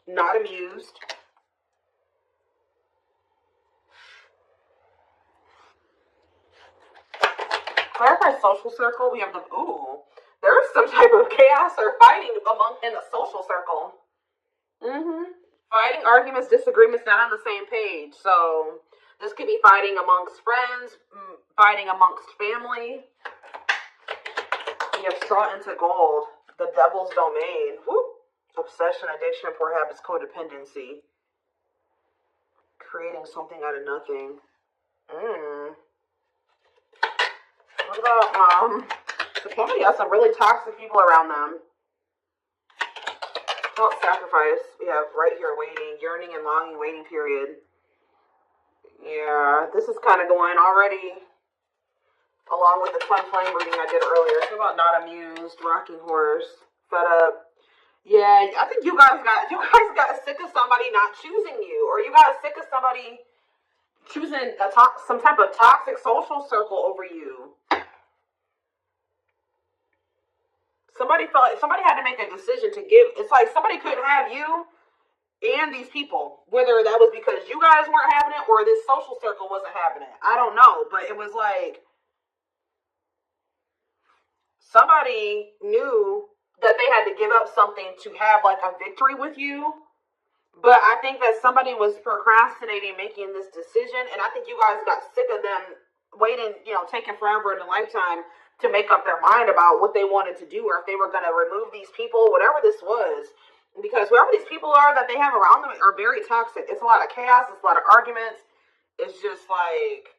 not amused. Clarify social circle. We have the, ooh, there's some type of chaos or fighting in the social circle. Fighting, arguments, disagreements, not on the same page. So this could be fighting amongst friends, fighting amongst family. You have straw into gold. The devil's domain. Woo. Obsession, addiction, poor habits, codependency. Creating something out of nothing. What about, so somebody has some really toxic people around them. About sacrifice. We have right here waiting, yearning and longing, waiting period. Yeah, this is kind of going already along with the twin flame reading I did earlier. It's about not amused, rocking horse, fed up. Yeah, I think you guys got sick of somebody not choosing you, or you got sick of somebody choosing some type of toxic social circle over you. Somebody felt like somebody had to make a decision to give. It's like somebody couldn't have you and these people, whether that was because you guys weren't having it or this social circle wasn't having it. I don't know, but it was like somebody knew that they had to give up something to have like a victory with you. But I think that somebody was procrastinating making this decision, and I think you guys got sick of them waiting, taking forever in a lifetime to make up their mind about what they wanted to do, or if they were going to remove these people, whatever this was. Because whoever these people are that they have around them are very toxic. It's a lot of chaos. It's a lot of arguments. It's just like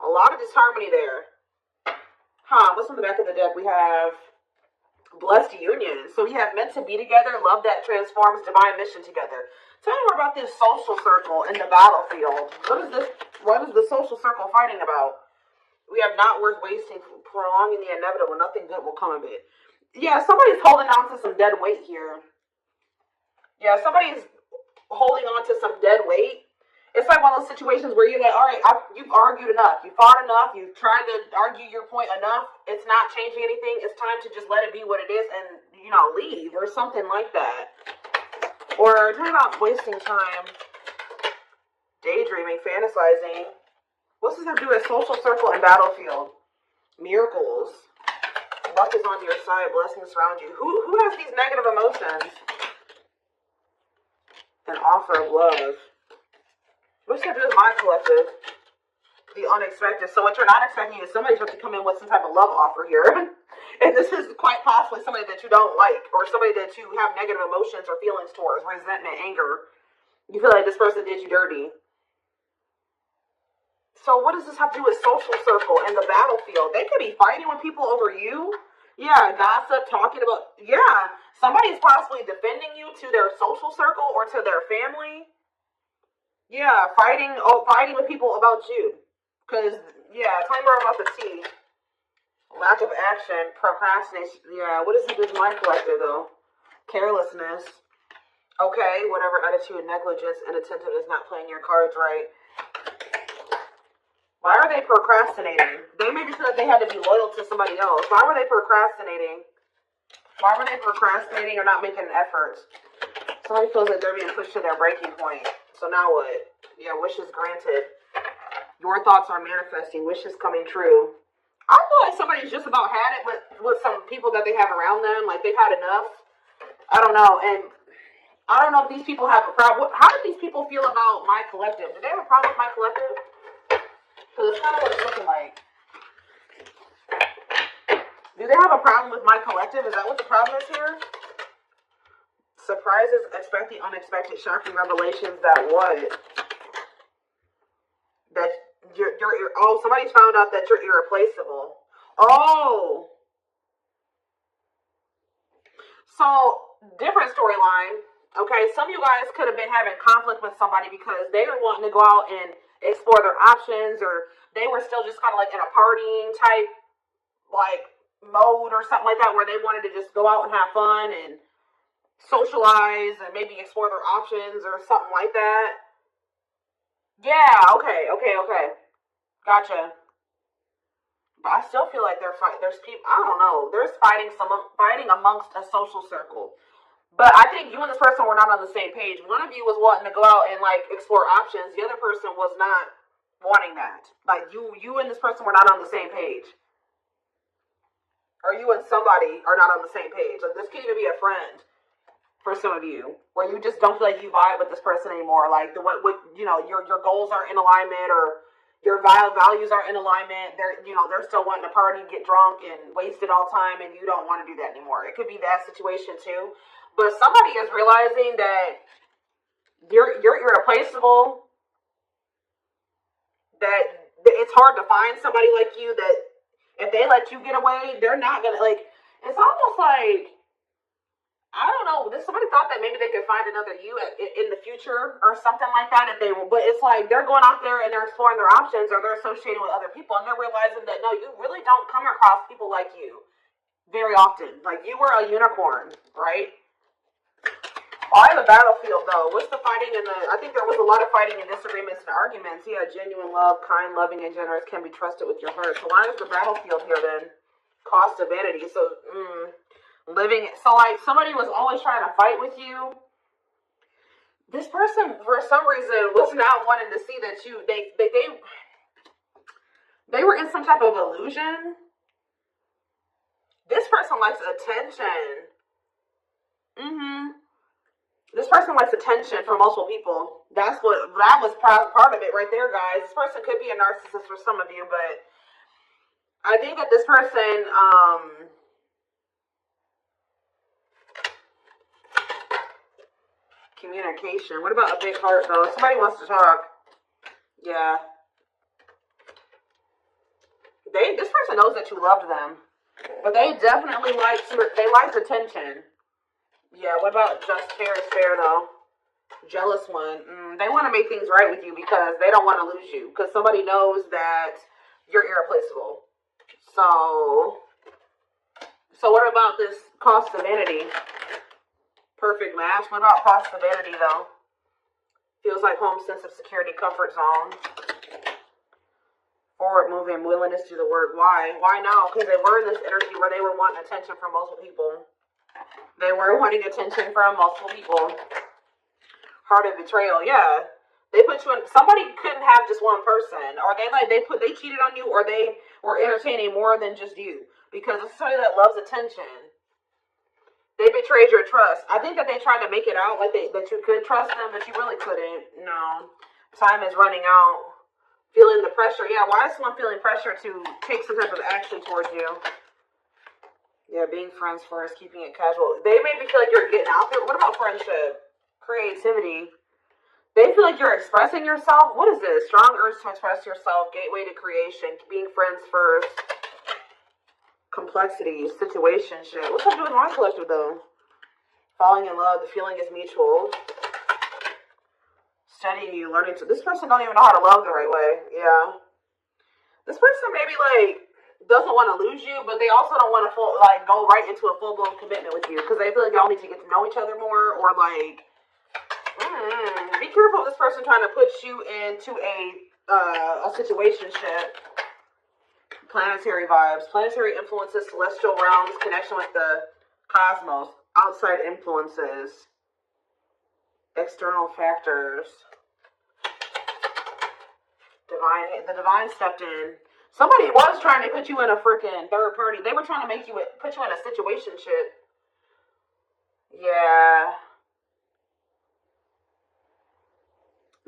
a lot of disharmony there. What's on the back of the deck? We have blessed union. So we have meant to be together, love that transforms, divine mission together. Tell me more about this social circle in the battlefield. What is the social circle fighting about? We have not worth wasting, prolonging the inevitable. Nothing good will come of it. Yeah, somebody's holding on to some dead weight here. Yeah, somebody's holding on to some dead weight. It's like one of those situations where you're like, all right, you've argued enough. You fought enough. You've tried to argue your point enough. It's not changing anything. It's time to just let it be what it is and, leave or something like that. Or talking about wasting time, daydreaming, fantasizing. What's this have to do with social circle and battlefield? Miracles. Luck is on your side. Blessings surround you. Who has these negative emotions? An offer of love. What's that do with my collective? The unexpected. So what you're not expecting is somebody's about to come in with some type of love offer here. And this is quite possibly somebody that you don't like, or somebody that you have negative emotions or feelings towards, resentment, anger. You feel like this person did you dirty. So what does this have to do with social circle and the battlefield? They could be fighting with people over you. Yeah, gossip, talking about, somebody's possibly defending you to their social circle or to their family. Yeah, fighting with people about you. Because, tell me more about the T. Lack of action, procrastination. Yeah, what does it do with my collective, though? Carelessness. Okay, whatever attitude, negligence, inattentiveness, not playing your cards right. Why are they procrastinating? They maybe said that they had to be loyal to somebody else. Why were they procrastinating? Why were they procrastinating or not making an effort? Somebody feels like they're being pushed to their breaking point. So now what? Yeah, wishes granted. Your thoughts are manifesting. Wishes coming true. I feel like somebody's just about had it with some people that they have around them. Like they've had enough. I don't know. And I don't know if these people have a problem. How do these people feel about my collective? Do they have a problem with my collective? Because it's kind of what it's looking like. Do they have a problem with my collective? Is that what the problem is here? Surprises, expect the unexpected, shocking revelations that what? That you're somebody's found out that you're irreplaceable. Oh. So, different storyline. Okay, some of you guys could have been having conflict with somebody because they were wanting to go out and explore their options, or they were still just kind of like in a partying type like mode or something like that, where they wanted to just go out and have fun and socialize and maybe explore their options or something like that. Yeah, okay. Gotcha. But I still feel like there's people, I don't know, there's fighting amongst a social circle. But I think you and this person were not on the same page. One of you was wanting to go out and like explore options. The other person was not wanting that. Like you and this person were not on the same page. Or you and somebody are not on the same page. Like this could even be a friend for some of you, where you just don't feel like you vibe with this person anymore. Like what you know, your goals are in alignment, or your values are in alignment. They're still wanting to party, get drunk, and waste it all time, and you don't want to do that anymore. It could be that situation too. But somebody is realizing that you're irreplaceable. That it's hard to find somebody like you. That if they let you get away, they're not gonna like. It's almost like, I don't know. Somebody thought that maybe they could find another you in the future or something like that. But it's like they're going out there and they're exploring their options, or they're associating with other people, and they're realizing that no, you really don't come across people like you very often. Like you were a unicorn, right? Why the battlefield though? What's the fighting in the? I think there was a lot of fighting and disagreements and arguments. Yeah, genuine love, kind, loving, and generous can be trusted with your heart. So why is the battlefield here then? Cost of vanity. So. Living, so like somebody was always trying to fight with you. This person, for some reason, was not wanting to see that they were in some type of illusion. This person likes attention. This person likes attention from multiple people. That was part of it right there, guys. This person could be a narcissist for some of you, but I think that this person, communication. What about a big heart, though? Somebody wants to talk. Yeah. This person knows that you loved them, but they definitely liked attention. Yeah. What about just fair is fair, though? Jealous one. They want to make things right with you because they don't want to lose you. Because somebody knows that you're irreplaceable. So what about this cost of vanity? Perfect match. What about cost of vanity, though? Feels like home, sense of security, comfort zone. Forward moving, willingness to do the work. Why? Why now? Because they were in this energy where they were wanting attention from multiple people. They were wanting attention from multiple people. Heart of betrayal. Yeah. They put you in. Somebody couldn't have just one person, or they cheated on you, or they were entertaining more than just you, because it's somebody that loves attention. They betrayed your trust. I think that they tried to make it out like that you could trust them, but you really couldn't. No. Time is running out. Feeling the pressure. Yeah, why is someone feeling pressure to take some type of action towards you? Yeah, being friends first, keeping it casual. They made me feel like you're getting out there. What about friendship? Creativity. They feel like you're expressing yourself. What is this? Strong urge to express yourself. Gateway to creation. Being friends first. Complexity, situationship. What's up with my collective though? Falling in love, the feeling is mutual. Studying you, learning to. This person don't even know how to love the right way. Yeah. This person maybe like doesn't want to lose you, but they also don't want to go right into a full blown commitment with you because they feel like y'all need to get to know each other more, or like. Be careful of this person trying to put you into a situationship. Planetary vibes, planetary influences, celestial realms, connection with the cosmos, outside influences, external factors. The divine stepped in. Somebody was trying to put you in a freaking third party. They were trying to put you in a situationship. Yeah.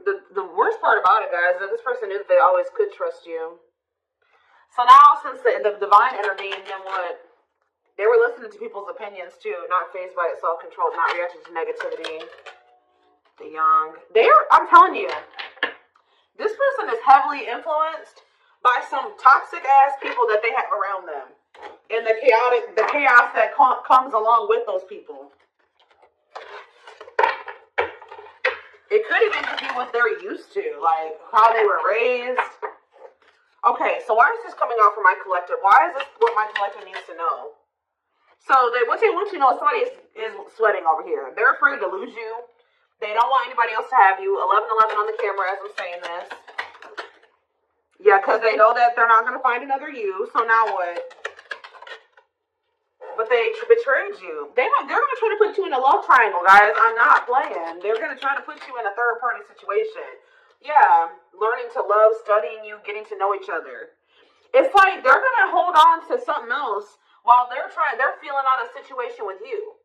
The worst part about it, guys, is that this person knew that they always could trust you. So now, since the divine intervened, then what? They were listening to people's opinions too, not phased by it, self-controlled, not reacting to negativity. The young. I'm telling you, this person is heavily influenced by some toxic ass people that they have around them. And the chaos that comes along with those people. It could even be what they're used to, like how they were raised. Okay, so why is this coming out for my collective? Why is this what my collective needs to know? So what they want you to know is somebody is sweating over here. They're afraid to lose you. They don't want anybody else to have you. 1111 on the camera as I'm saying this. Yeah, because they know that they're not going to find another you. So now what? but they betrayed you. They're going to try to put you in a love triangle, guys. I'm not playing. They're going to try to put you in a third-party situation. Yeah, learning to love, studying you, getting to know each other. It's like they're going to hold on to something else while they're feeling out a situation with you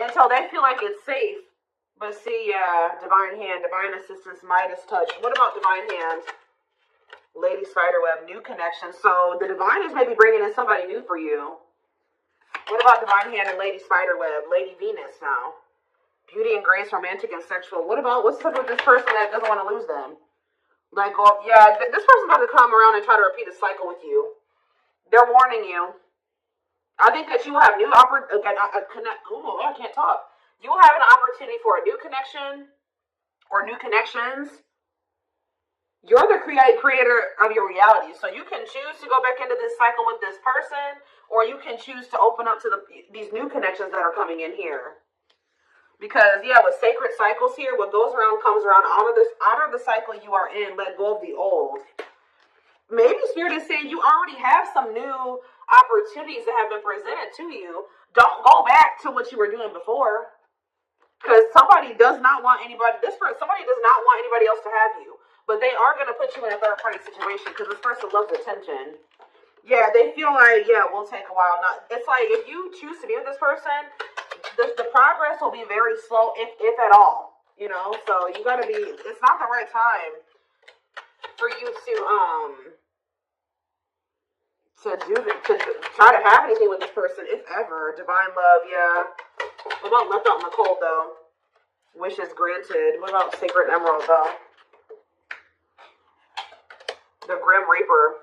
until they feel like it's safe. But see, yeah, divine hand, divine assistance, Midas touch. What about divine hand? Lady Spiderweb, new connection. So the divine is maybe bringing in somebody new for you. What about divine hand and Lady Spiderweb? Lady Venus now. Beauty and grace, romantic and sexual. What's up with this person that doesn't want to lose them? Let go. Yeah, this person's about to come around and try to repeat a cycle with you. They're warning you. I think that you will have new I can't talk. You will have an opportunity for a new connection or new connections. You're the creator of your reality. So you can choose to go back into this cycle with this person, or you can choose to open up to these new connections that are coming in here. Because, yeah, with sacred cycles here, what goes around comes around. Honor the cycle you are in. Let go of the old. Maybe Spirit is saying you already have some new opportunities that have been presented to you. Don't go back to what you were doing before. Because somebody does not want anybody else to have you. But they are going to put you in a third-party situation because this person loves attention. Yeah, they feel like, yeah, we'll take a while. It's like if you choose to be with this person, the progress will be very slow, if at all. You know, so you got to be. It's not the right time for you to try to have anything with this person, if ever. Divine love, yeah. What about left out in the cold though? Wishes granted. What about sacred emerald though? The Grim Reaper.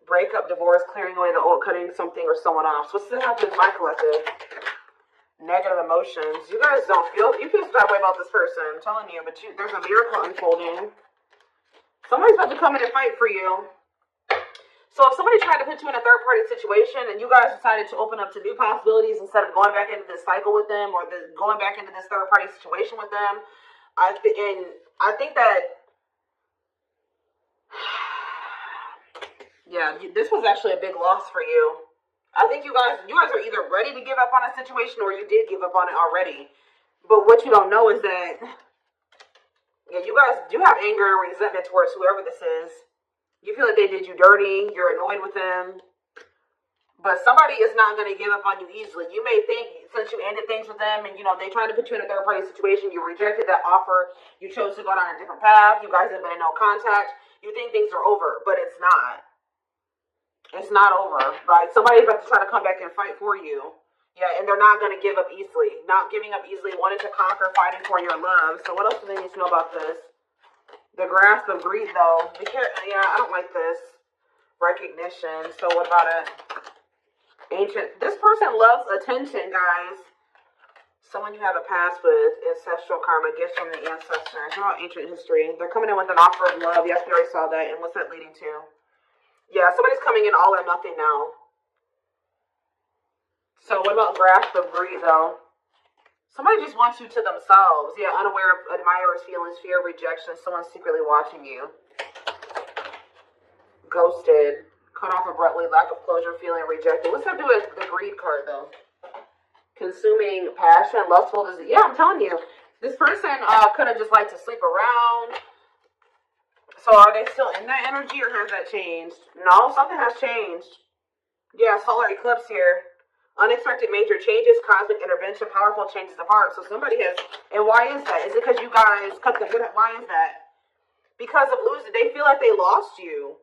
Breakup, divorce, clearing away the old, cutting something or someone off. So what's going to happen with my collective? Negative emotions. You guys you feel that way about this person. I'm telling you, but there's a miracle unfolding. Somebody's about to come in and fight for you. So if somebody tried to put you in a third-party situation and you guys decided to open up to new possibilities instead of going back into this cycle with them or going back into this third-party situation with them, I think that yeah, this was actually a big loss for you. I think you guys are either ready to give up on a situation or you did give up on it already. But what you don't know is that, yeah, you guys do have anger and resentment towards whoever this is. You feel like they did you dirty. You're annoyed with them. But somebody is not going to give up on you easily. You may think since you ended things with them and, they tried to put you in a third-party situation, you rejected that offer, you chose to go down a different path, you guys have been in no contact, you think things are over, but it's not. It's not over. Like, somebody's about to try to come back and fight for you. Yeah, and they're not going to give up easily. Not giving up easily, wanting to conquer, fighting for your love. So what else do they need to know about this? The grasp of greed, though. Yeah, I don't like this. Recognition. So what about it? Ancient. This person loves attention, guys. Someone you have a past with. Ancestral karma. Gifts from the ancestors. You know, ancient history. They're coming in with an offer of love. Yes, we already saw that. And what's that leading to? Yeah, somebody's coming in all or nothing now. So what about grasp of greed, though? Somebody just wants you to themselves. Yeah, unaware of admirers' feelings, fear of rejection. Someone secretly watching you. Ghosted. Cut off abruptly. Lack of closure. Feeling rejected. What's that do with the greed card, though? Consuming passion. Lustful disease. Yeah, I'm telling you. This person could have just liked to sleep around. So are they still in that energy or has that changed? No, something has changed. Yeah, solar eclipse here. Unexpected major changes, cosmic intervention, powerful changes of heart. So somebody has, and why is that? Is it because you guys cut the good? Why is that? Because of losing, they feel like they lost you.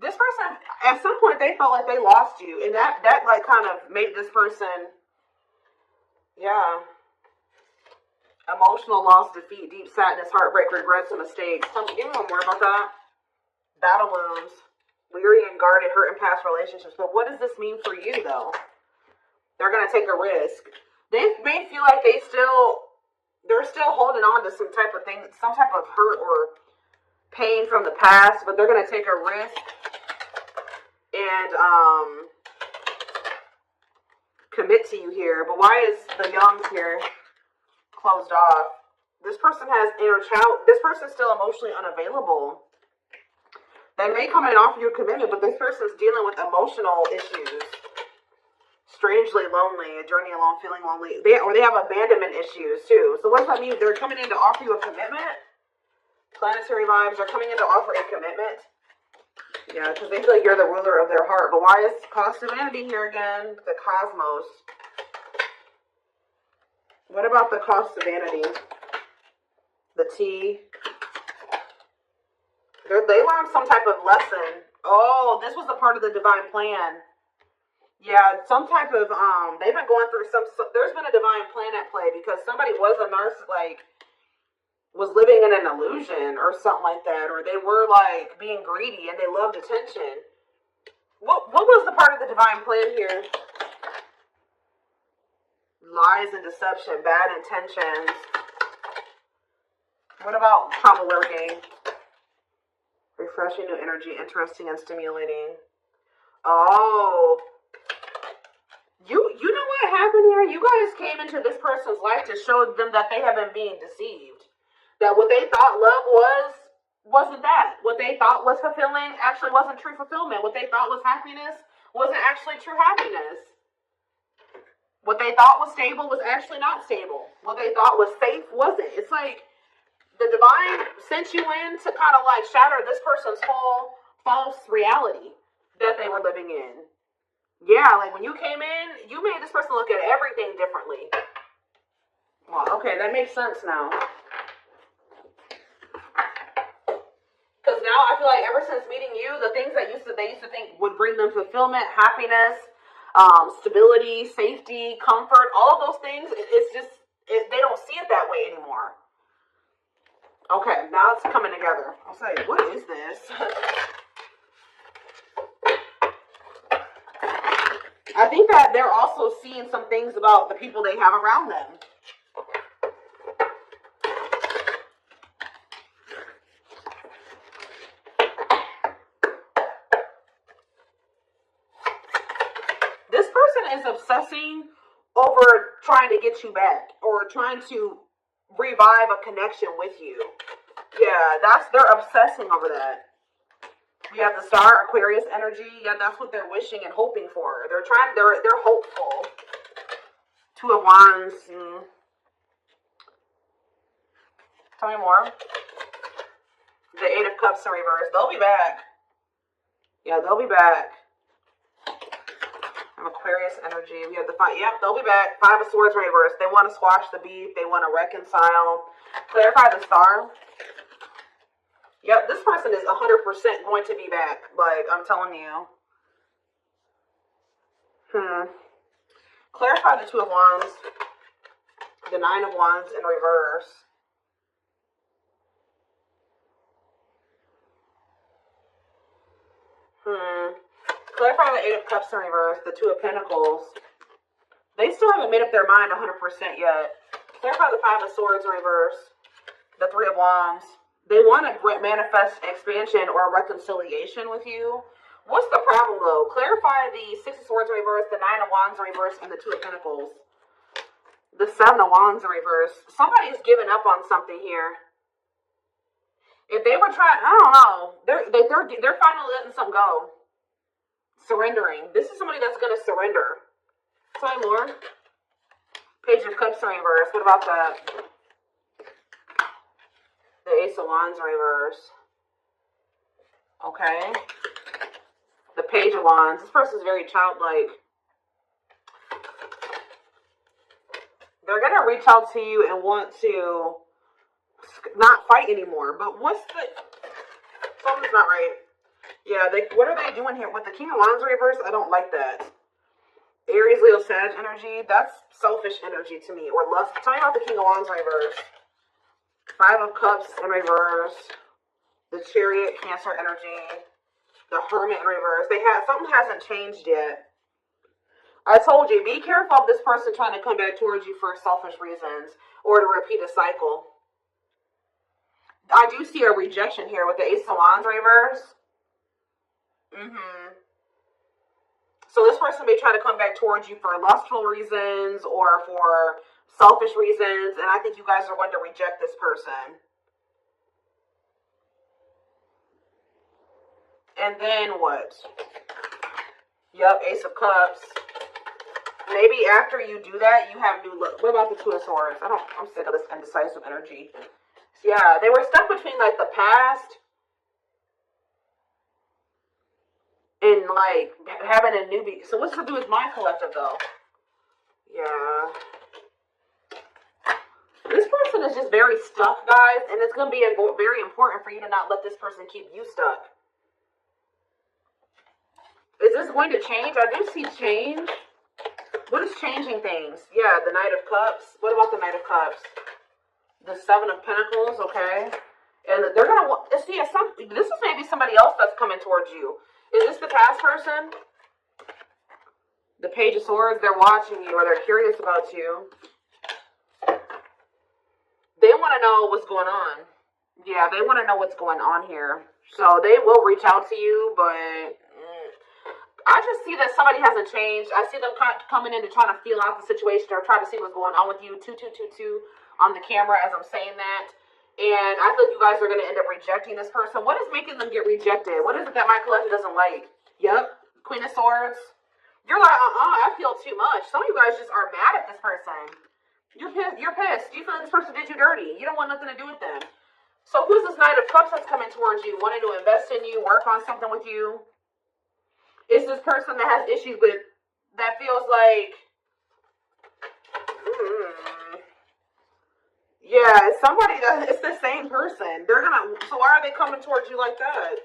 This person, at some point, they felt like they lost you. And that like kind of made this person, yeah. Emotional loss, defeat, deep sadness, heartbreak, regrets, and mistakes. Give me one more about that. Battle wounds. Weary and guarded, hurt in past relationships. But what does this mean for you, though? They're going to take a risk. They may feel like they're still holding on to some type of thing, some type of hurt or pain from the past, but they're going to take a risk and commit to you here. But why is the Youngs here closed off? This person has inner child. This person's still emotionally unavailable. They may come in and offer you a commitment, but this person's dealing with emotional issues. Strangely lonely, a journey alone, feeling lonely. They have abandonment issues too. So what does that mean? They're coming in to offer you a commitment. Planetary vibes are coming in to offer a commitment. Yeah, because they feel like you're the ruler of their heart. But why is cost of vanity here again? The cosmos. What about the cost of vanity? The T. They learned some type of lesson. Oh, this was a part of the divine plan. Yeah, some type of, they've been going through there's been a divine plan at play because somebody was a nurse, like, was living in an illusion or something like that, or they were, like, being greedy and they loved attention. What was the part of the divine plan here? Lies and deception, bad intentions. What about trauma lurking? Refreshing new energy, interesting and stimulating. Oh. You know what happened here? You guys came into this person's life to show them that they have been being deceived. That what they thought love wasn't that. What they thought was fulfilling actually wasn't true fulfillment. What they thought was happiness wasn't actually true happiness. What they thought was stable was actually not stable. What they thought was safe wasn't. It's like the divine sent you in to kind of like shatter this person's whole false reality that they were living in. Yeah, like when you came in, you made this person look at everything differently. Well, okay, that makes sense now. Because now I feel like ever since meeting you, the things that they used to think would bring them fulfillment, happiness, stability, safety, comfort, all of those things, they don't see it that way anymore. Okay, now it's coming together. I'll say, what is this? I think that they're also seeing some things about the people they have around them. This person is obsessing over trying to get you back or trying to revive a connection with you. Yeah, they're obsessing over that. You have the star, Aquarius energy. Yeah, that's what they're wishing and hoping for. They're hopeful. Two of Wands. Tell me more. The Eight of Cups in reverse. They'll be back. Yeah, they'll be back. Aquarius energy. We have the five. Yep, they'll be back. Five of Swords in reverse. They want to squash the beef. They want to reconcile. Clarify the star. Yep, this person is 100% going to be back. Like, I'm telling you. Clarify the Two of Wands. The Nine of Wands in reverse. Clarify the Eight of Cups in reverse. The Two of Pentacles. They still haven't made up their mind 100% yet. Clarify the Five of Swords in reverse. The Three of Wands. They want to manifest expansion or reconciliation with you. What's the problem, though? Clarify the Six of Swords in reverse, the Nine of Wands in reverse, and the Two of Pentacles. The Seven of Wands in reverse. Somebody's giving up on something here. If they were trying, I don't know. They're finally letting something go. Surrendering. This is somebody that's going to surrender. Tell me more. Page of Cups in reverse. What about that? The Ace of Wands in reverse. Okay. The Page of Wands. This person's very childlike. They're going to reach out to you and want to not fight anymore. But something's not right. Yeah, what are they doing here? With the King of Wands in reverse, I don't like that. Aries, Leo, Sag energy. That's selfish energy to me. Or lust. Tell me about the King of Wands in reverse. Five of Cups in reverse. The Chariot, Cancer energy. The Hermit in reverse. Something hasn't changed yet. I told you, be careful of this person trying to come back towards you for selfish reasons or to repeat a cycle. I do see a rejection here with the Ace of Wands in reverse. So this person may try to come back towards you for lustful reasons or for selfish reasons, and I think you guys are going to reject this person. And then what? Yep, Ace of Cups. maybe after you do that, you have new look. What about the Two of Swords? I'm sick of this indecisive energy. Yeah, they were stuck between like the past and like having a newbie. So what's to do with my collective though? Yeah. This person is just very stuck, guys, and it's going to be very important for you to not let this person keep you stuck. Is this going to change? I do see change. What is changing things? Yeah, the Knight of Cups. What about the Knight of Cups? The Seven of Pentacles, okay. And they're going to see, this is maybe somebody else that's coming towards you. Is this the past person? The Page of Swords, they're watching you or they're curious about you. They want to know what's going on. Yeah, they want to know what's going on here. So they will reach out to you, but I just see that somebody hasn't changed. I see them coming in to try to feel out the situation or try to see what's going on with you. 2222 on the camera as I'm saying that. And I think you guys are going to end up rejecting this person. What is making them get rejected? What is it that my collective doesn't like? Yep, Queen of Swords. You're like, I feel too much. Some of you guys just are mad at this person. You're pissed. You feel like this person did you dirty. You don't want nothing to do with them. So who's this Knight of Cups that's coming towards you, wanting to invest in you, work on something with you? It's this person that has issues with, that feels like, yeah, it's somebody that, it's the same person. So why are they coming towards you like that?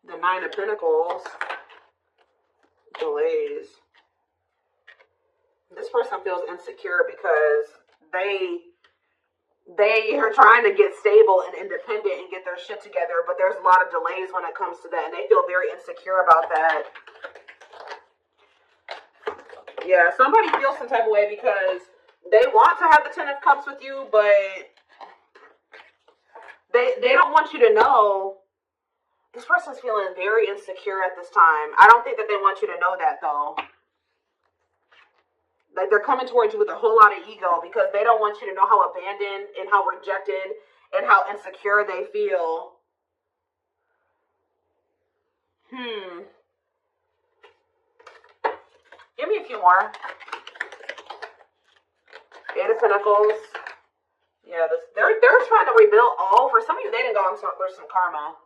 The Nine of Pentacles. Delays. This person feels insecure because they are trying to get stable and independent and get their shit together, but there's a lot of delays when it comes to that, and they feel very insecure about that. Yeah, somebody feels some type of way because they want to have the Ten of Cups with you, but they don't want you to know. This person's feeling very insecure at this time. I don't think that they want you to know that, though. Like, they're coming towards you with a whole lot of ego because they don't want you to know how abandoned and how rejected and how insecure they feel. Give me a few more. Eight of Pentacles. Yeah, they're trying to rebuild for some of you, they didn't go on there's some karma.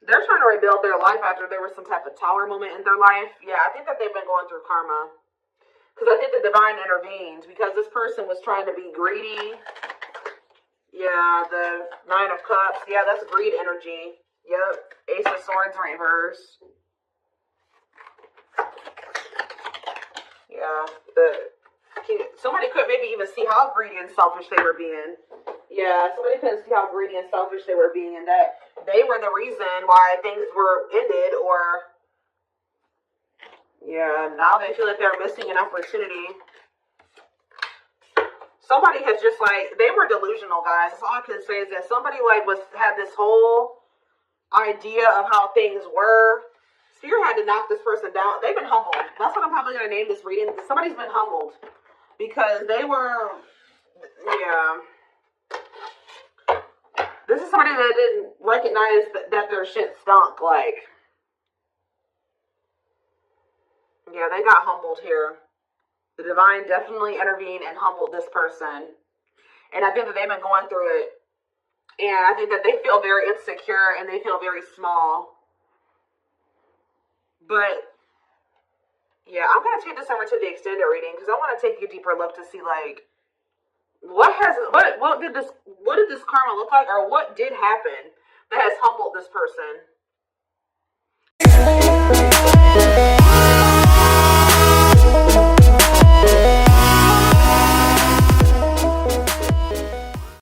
They're trying to rebuild their life after there was some type of tower moment in their life. Yeah, I think that they've been going through karma. Because I think the divine intervened because this person was trying to be greedy. Yeah, the Nine of Cups. Yeah, that's greed energy. Yep. Ace of Swords reverse. Yeah. Somebody could maybe even see how greedy and selfish they were being. Yeah, somebody couldn't see how greedy and selfish they were being, and that they were the reason why things were ended, or yeah, now they feel like they're missing an opportunity. Somebody has just like, they were delusional, guys. That's all I can say is that somebody like had this whole idea of how things were. Spirit had to knock this person down. They've been humbled. That's what I'm probably going to name this reading. Somebody's been humbled because they were, yeah. This is somebody that didn't recognize that their shit stunk. Like, yeah, they got humbled here. The divine definitely intervened and humbled this person. And I think that they've been going through it. And I think that they feel very insecure and they feel very small. But, yeah, I'm going to take this over to the extended reading because I want to take a deeper look to see, like, what did this karma look like, or what did happen that has humbled this person?